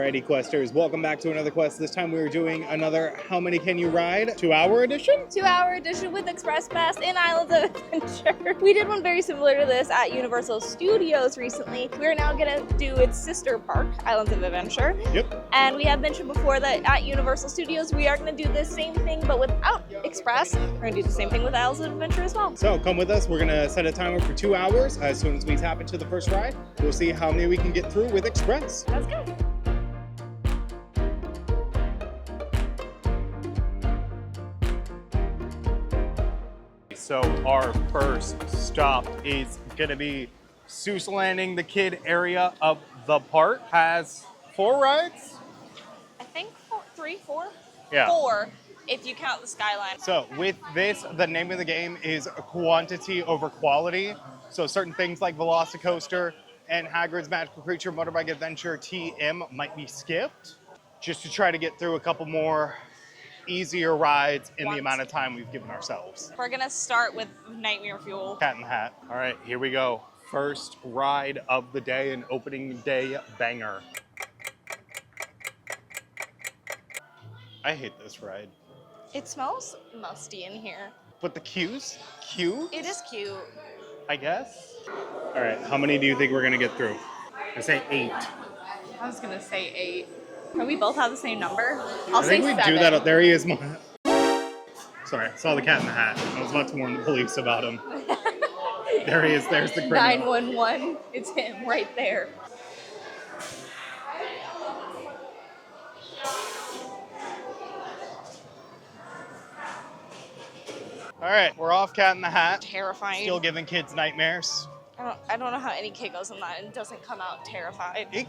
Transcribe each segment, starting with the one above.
Alrighty, Questers, welcome back to another quest. This time we are doing another How Many Can You Ride? 2-hour edition? 2-hour edition with Express Pass in Islands of Adventure. We did one very similar to this at Universal Studios recently. We're now gonna do its sister park, Islands of Adventure. Yep. And we have mentioned before that at Universal Studios, we are gonna do the same thing, but without Express. We're gonna do the same thing with Islands of Adventure as well. So come with us. We're gonna set a timer for 2 hours. As soon as we tap into the first ride, we'll see how many we can get through with Express. Let's go. So our first stop is gonna be Seuss Landing. The kid area of the park has 4 rides. I think 4. Yeah. 4, if you count the skyline. So with this, the name of the game is quantity over quality. So certain things like Velocicoaster and Hagrid's Magical Creature Motorbike Adventure TM might be skipped, just to try to get through a couple more easier rides in the amount of time we've given ourselves. We're gonna start with Nightmare Fuel. Cat in the Hat. All right, here we go. First ride of the day, an opening day banger. I hate this ride. It smells musty in here. But the queues? Cute? It is cute. I guess. All right, how many do you think we're gonna get through? I say 8. I was gonna say 8. Can we both have the same number? I think we do that. There he is. Sorry, I saw the Cat in the Hat. I was about to warn the police about him. There he is. There's the criminal. 911. It's him right there. All right, we're off Cat in the Hat. Terrifying. Still giving kids nightmares. I don't know how any kid goes in that and doesn't come out terrified. It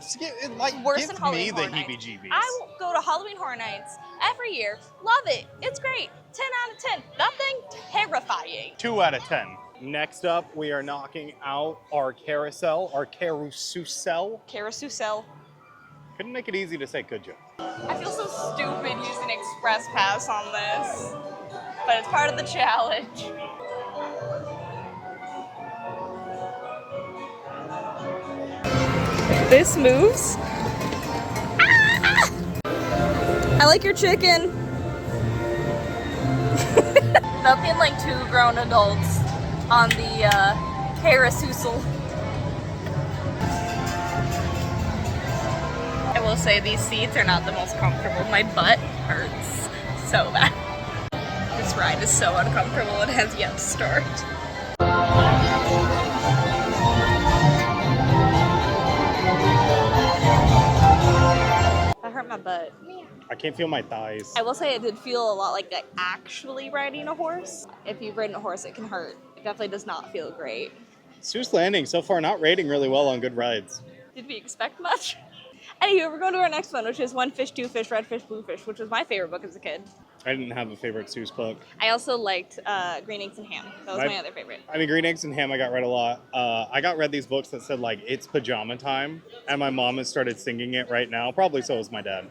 like worse gives than Halloween me the Horror Nights. heebie-jeebies. I will go to Halloween Horror Nights every year. Love it. It's great. 10 out of 10. Nothing terrifying. 2 out of 10. Next up, we are knocking out our carousel, our carousel. Carousel. Couldn't make it easy to say, could you? I feel so stupid using Express Pass on this, but it's part of the challenge. This moves. Ah! I like your chicken. Without being like 2 grown adults on the carousel. I will say these seats are not the most comfortable. My butt hurts so bad. This ride is so uncomfortable. It has yet to start. That hurt my butt. I can't feel my thighs. I will say it did feel a lot like actually riding a horse. If you've ridden a horse, it can hurt. It definitely does not feel great. Seuss Landing, so far not rating really well on good rides. Did we expect much? Anywho, we're going to our next one, which is One Fish, Two Fish, Red Fish, Blue Fish, which was my favorite book as a kid. I didn't have a favorite Seuss book. I also liked Green Eggs and Ham. That was my other favorite. I mean, Green Eggs and Ham I got read a lot. I got read these books that said, like, it's pajama time, and my mom has started singing it right now. Probably so has my dad.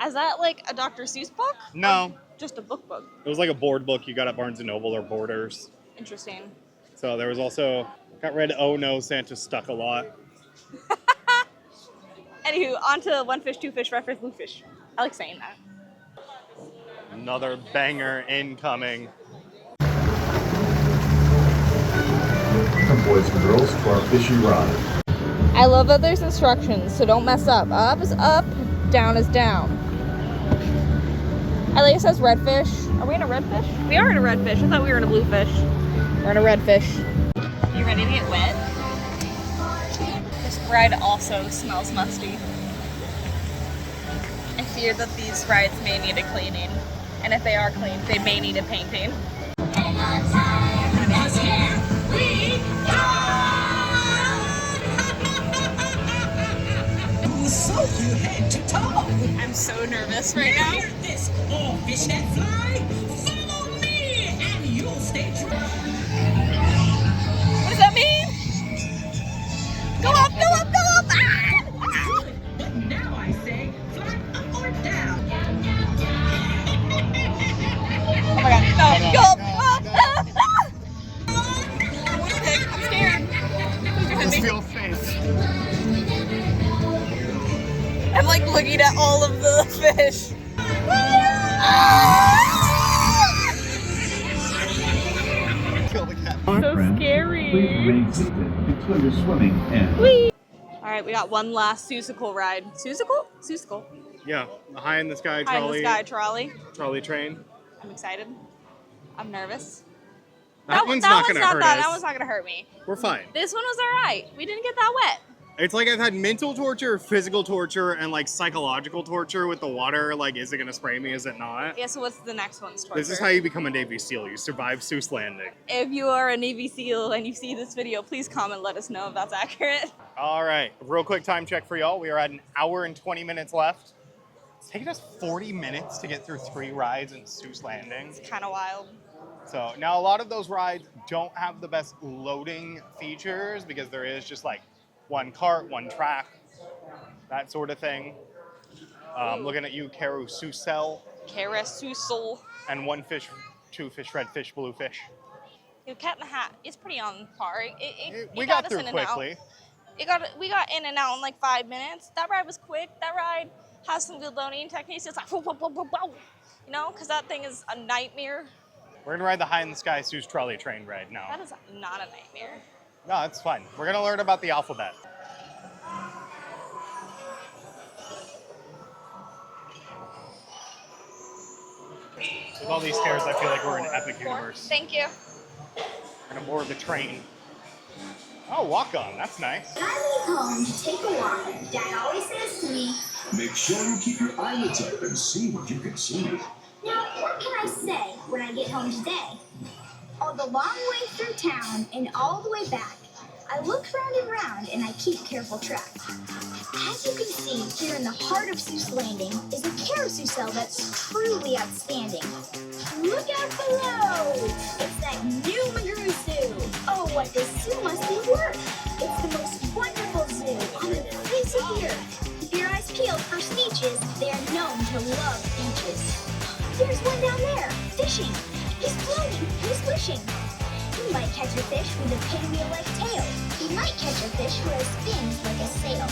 Is that like a Dr. Seuss book? No. Or just a book? It was like a board book you got at Barnes & Noble or Borders. Interesting. So there was also, got read Oh No, Santa Stuck a lot. Anywho, on to One Fish, Two Fish, Red Fish, Blue Fish. I like saying that. Another banger incoming. Welcome, boys and girls, to our fishy ride. I love that there's instructions, so don't mess up. Up is up, down is down. I like it says red fish. Are we in a red fish? We are in a red fish. I thought we were in a blue fish. We're in a red fish. You ready to get wet? This ride also smells musty. I fear that these rides may need a cleaning. And if they are cleaned, they may need a painting. So you had to talk. I'm so nervous right now. Hear this, all fish that fly, follow me and you'll stay dry. What does that mean? Go up, go up, go up! Ah! Good, but now I say fly up or down. Oh my god, no, go up! I'm scared. Just feel safe. I'm like like looking at all of the fish. Kill the cat. So scary. Please remain seated until your swimming ends. Whee! All right, we got one last Seussical ride. Seussical? Seussical. Yeah, the high in the sky High in trolley. the sky trolley. Trolley train. I'm excited. I'm nervous. That one's not gonna hurt us. That one's not gonna hurt me. We're fine. This one was all right. We didn't get that wet. It's like I've had mental torture, physical torture, and like psychological torture with the water. Like, is it gonna spray me? Is it not? Yeah, so what's the next one's torture? This is how you become a Navy SEAL. You survive Seuss Landing. If you are a Navy SEAL and you see this video, please comment, let us know if that's accurate. All right, real quick time check for y'all. We are at 1 hour and 20 minutes left. It's taken us 40 minutes to get through 3 rides in Seuss Landing. It's kind of wild. So now a lot of those rides don't have the best loading features because there is just like one cart, one track, that sort of thing. Looking at you, Carousel. Carousel. And 1 fish, 2 fish, red fish, blue fish. Cat in the Hat is pretty on par. We it got us through in and out. quickly. We got in and out in like 5 minutes. That ride was quick. That ride has some good loading techniques. It's like, whoa, whoa, whoa, whoa, whoa. You know, because that thing is a nightmare. We're gonna ride the high in the sky Seuss trolley train ride now. That is not a nightmare. No, it's fun. We're gonna learn about the alphabet. With all these stairs, I feel like we're in Epic Universe. Thank you. We're gonna board the train. Oh, walk on. That's nice. When I leave home to take a walk, Dad always says to me, Make sure you keep your eyelids up and see what you can see. now what can I say when I get home today? All the long way through town and all the way back, I look round and round and I keep careful track. As you can see, here in the heart of Seuss Landing is a carousel that's truly outstanding. Look out below! It's that new Magoo Zoo! Oh, what this zoo must be worth! It's the most wonderful zoo on the face of the earth. Keep your eyes peeled for sneeches. They are known to love beaches. There's one down there, fishing. He's floating, he's wishing. He might catch a fish with a pinwheel-like tail. He might catch a fish who has fins like a sail.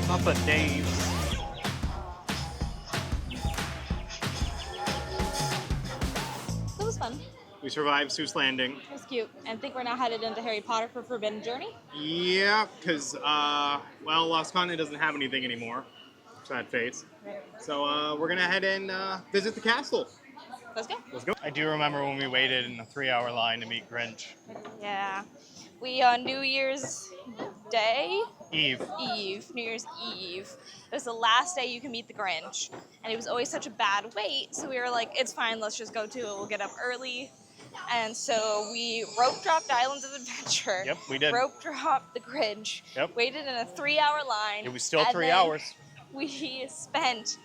Not the Daves. That was fun. We survived Seuss Landing. It was cute. And I think we're now headed into Harry Potter for Forbidden Journey. Yeah, because, well, Lost Continent doesn't have anything anymore. Sad face. So we're gonna head and visit the castle. Let's go. Let's go. I do remember when we waited in a 3-hour line to meet Grinch. Yeah. We on New Year's Day? Eve. New Year's Eve. It was the last day you can meet the Grinch. And it was always such a bad wait, so we were like, it's fine, let's just go to it. We'll get up early. And so we rope dropped Islands of Adventure. Yep, we did. Rope dropped the Grinch. Yep. Waited in a 3-hour line. It was still and 3 then hours. We spent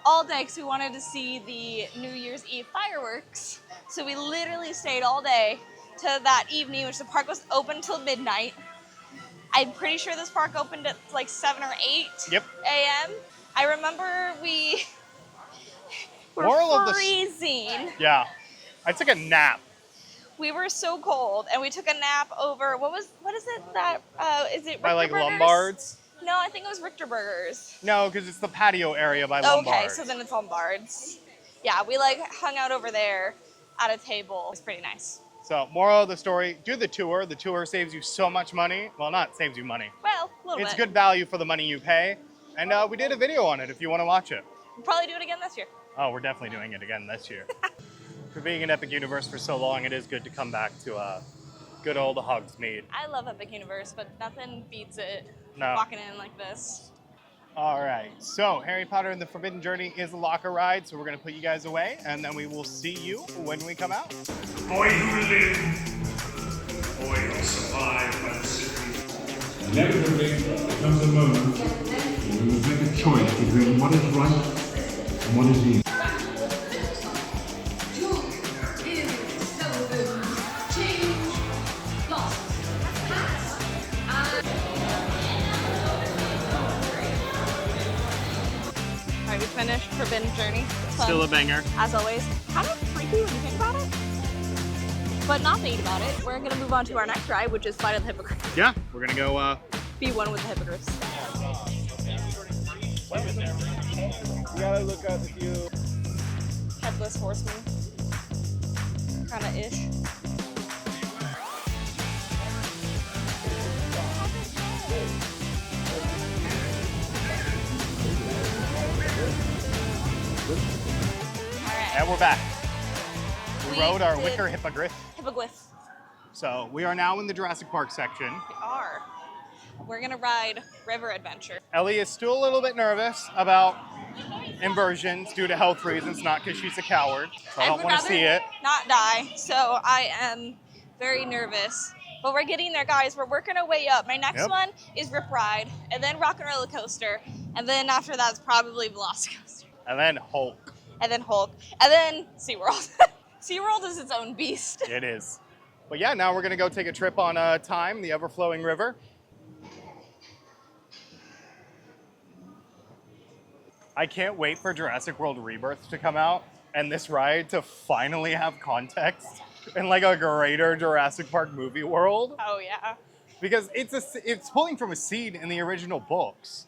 all day because we wanted to see the New Year's Eve fireworks. So we literally stayed all day to that evening, which the park was open till midnight. I'm pretty sure this park opened at like 7 or 8 a.m. I remember we were freezing. Yeah. I took a nap. We were so cold, and we took a nap over, what is it that, is it Richter By like Burgers? Lombards? No, I think it was Richter Burgers. No, because it's the patio area by Lombards. Okay, so then it's Lombards. Yeah, we like hung out over there at a table. It was pretty nice. So, moral of the story, do the tour. The tour saves you so much money. Well, not saves you money. Well, a little It's bit. good value for the money you pay. And we did a video on it if you want to watch it. We'll probably do it again this year. Oh, we're definitely doing it again this year. For being in Epic Universe for so long, it is good to come back to good old Hogsmeade. I love Epic Universe, but nothing beats it No. walking in like this. All right, so Harry Potter and the Forbidden Journey is a locker ride, so we're going to put you guys away, and then we will see you when we come out. Boy who live, boy who survived by the city. Inevitably, there comes a moment when we must make a choice between what is right and what is evil. All right, we finished Forbidden Journey. It's fun. Still a banger. As always, kind of freaky when you think about it, but not thinking about it. We're gonna move on to our next ride, which is Flight of the Hippogriff. Yeah, we're going to go Be one with the Hippogriffs. You gotta look up if you. Headless horseman. Kind of ish. And we're back. We We rode our did- wicker hippogriff. Hippogriff. So we are now in the Jurassic Park section. We are. We're gonna ride River Adventure. Ellie is still a little bit nervous about inversions due to health reasons, not because she's a coward. So I don't would want to rather see it. not die, so I am very nervous. But we're getting there, guys. We're working our way up. My next Yep. one is Rip Ride, and then Rock and Roller Coaster, and then after that's probably Velocicoaster, And then Hulk. and then Hulk, and then SeaWorld. SeaWorld is its own beast. It is. But yeah, now we're going to go take a trip on Time, the ever-flowing river. I can't wait for Jurassic World Rebirth to come out and this ride to finally have context in like a greater Jurassic Park movie world. Oh yeah. Because it's pulling from a scene in the original books,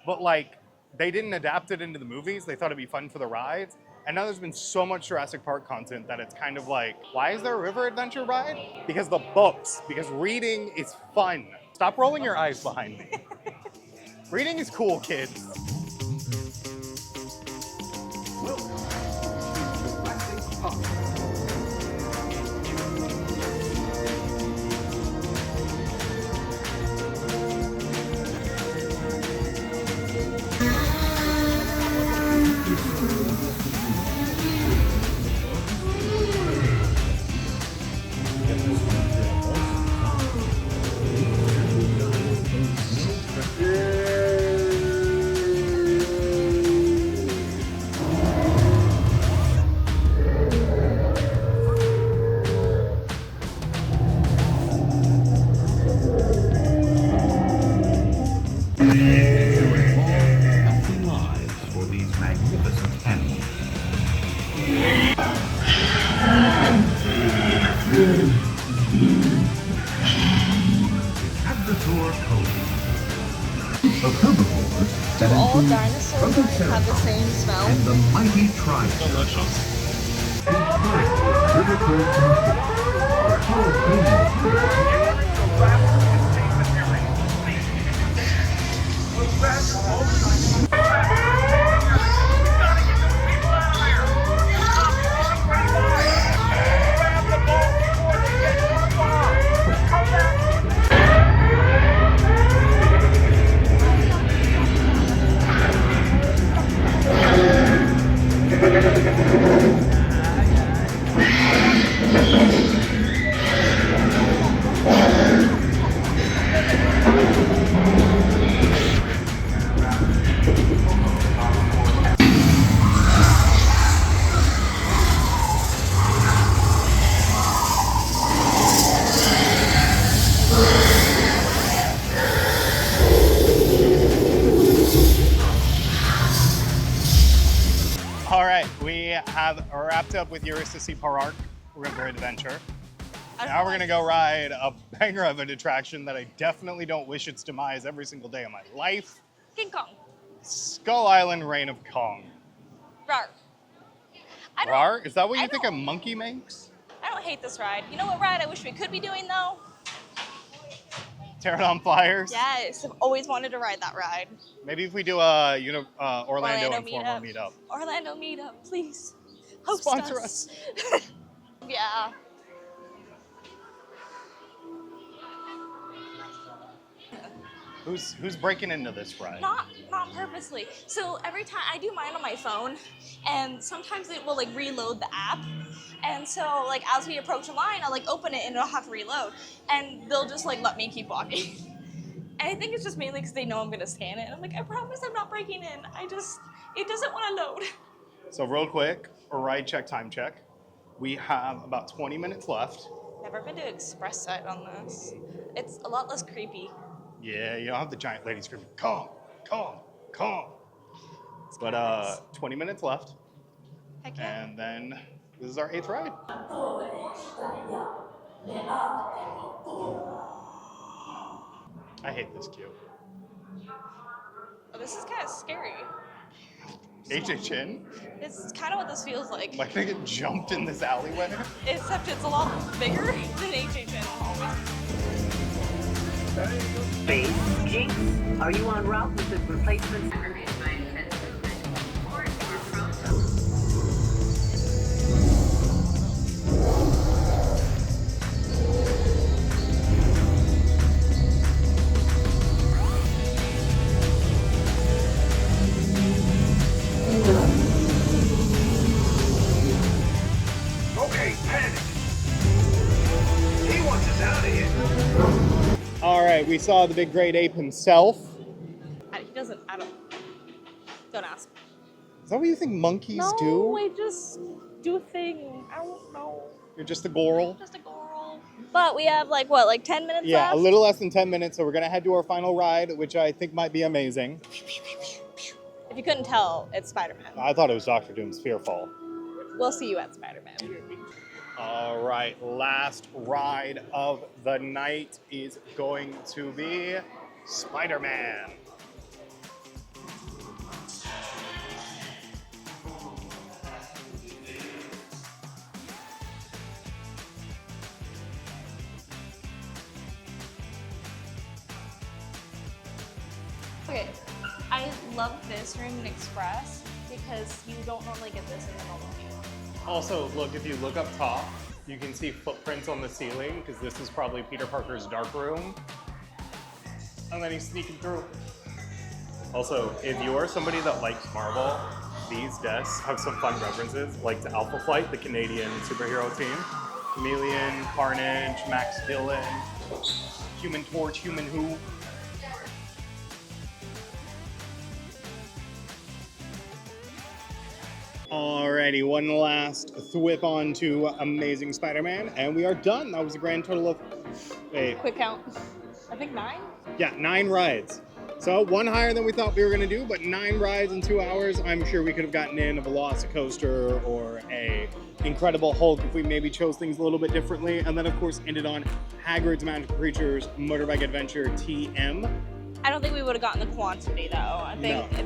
but like they didn't adapt it into the movies. They thought it'd be fun for the rides. And now there's been so much Jurassic Park content that it's kind of like, why is there a river adventure ride? Because the books, because reading is fun. Stop rolling your eyes behind me. Reading is cool, kids. Healthy lives for these magnificent animals. Hadrosaur Cody. Of herbivores that All include dinosaurs have the same smell. and the mighty Triceratops. Delicious. All right, we have wrapped up with Eurystheus Park River Adventure. Now we're gonna go ride a banger of an attraction that I definitely don't wish its demise every single day of my life. King Kong. Skull Island Reign of Kong. Rar. I Rar? Is that what you I think a don't- monkey makes? I don't hate this ride. You know what ride I wish we could be doing though? Pterodon Flyers? Yes, I've always wanted to ride that ride. Maybe if we do a Orlando Informal meetup. Orlando meetup, please. Host Sponsor us. Yeah. Who's breaking into this ride? Not purposely. So every time I do mine on my phone, and sometimes it will like reload the app. And so like as we approach a line, I'll like open it and it'll have to reload, and they'll just like let me keep walking. And I think it's just mainly because they know I'm gonna scan it. And I'm like, I promise I'm not breaking in. It doesn't want to load. So real quick, a ride check, time check. We have about 20 minutes left. Never been to Express Side on this. It's a lot less creepy. Yeah, you don't have the giant lady screaming, Kong, Kong, Kong. But 20 minutes left, Heck yeah. and then this is our 8th ride. I hate this queue. Oh, this is kind of scary. HHN? It's kind of what this feels like, Am I gonna get jumped in this alleyway? except it's a lot bigger than HHN always. Base Jinx, are you en route with the replacement? Okay, panic. He wants us out of here. All right, we saw the big great ape himself. He doesn't, don't ask. Is that what you think monkeys No, do? I just do a thing. I don't know. You're just a goral? Just a girl. But we have like, what, like 10 minutes Yeah, left? a little less than 10 minutes, so we're gonna head to our final ride, which I think might be amazing. If you couldn't tell, it's Spider-Man. I thought it was Dr. Doom's Fearfall. We'll see you at Spider-Man. All right, last ride of the night is going to be Spider-Man. Okay, I love this room in Express because you don't normally get this in the normal view. Also, look, if you look up top, you can see footprints on the ceiling because this is probably Peter Parker's dark room. And then he's sneaking through. Also, if you are somebody that likes Marvel, these desks have some fun references, like to Alpha Flight, the Canadian superhero team. Chameleon, Carnage, Max Dillon, Human Torch, Human Who. Alrighty, one last thwip on to Amazing Spider-Man, and we are done. That was a grand total of, wait, Quick count. I think 9? yeah, 9 rides. So one higher than we thought we were gonna do, but 9 rides in 2 hours. I'm sure we could have gotten in a Velocicoaster or a Incredible Hulk if we maybe chose things a little bit differently. And then of course ended on Hagrid's Magical Creatures Motorbike Adventure TM. I don't think we would have gotten the quantity though. I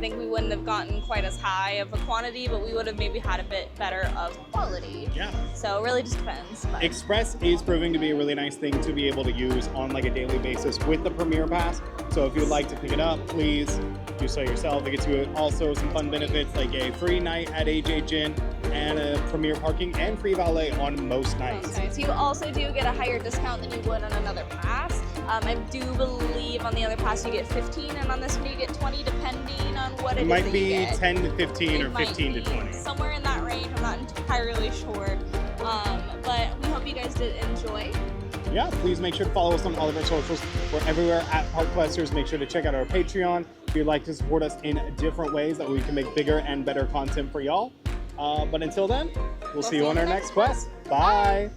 think we wouldn't have gotten quite as high of a quantity, but we would have maybe had a bit better of quality. Yeah. So it really just depends. But Express is proving to be a really nice thing to be able to use on like a daily basis with the Premier Pass. So if you would like to pick it up, please do so yourself. It gets you also some fun benefits like a free night at HHN and a Premier parking and free valet on most nights. okay, so you also do get a higher discount than you would on another pass. I do believe on the other pass you get 15, and on this one you get 20, depending on what it It is might that be you get. 10 to 15 or It might 15 to be 20. somewhere in that range. I'm not entirely sure, but we hope you guys did enjoy. Yeah, please make sure to follow us on all of our socials. We're everywhere at Parkquesters. Make sure to check out our Patreon if you'd like to support us in different ways that we can make bigger and better content for y'all. But until then, we'll see you on our next quest. Bye.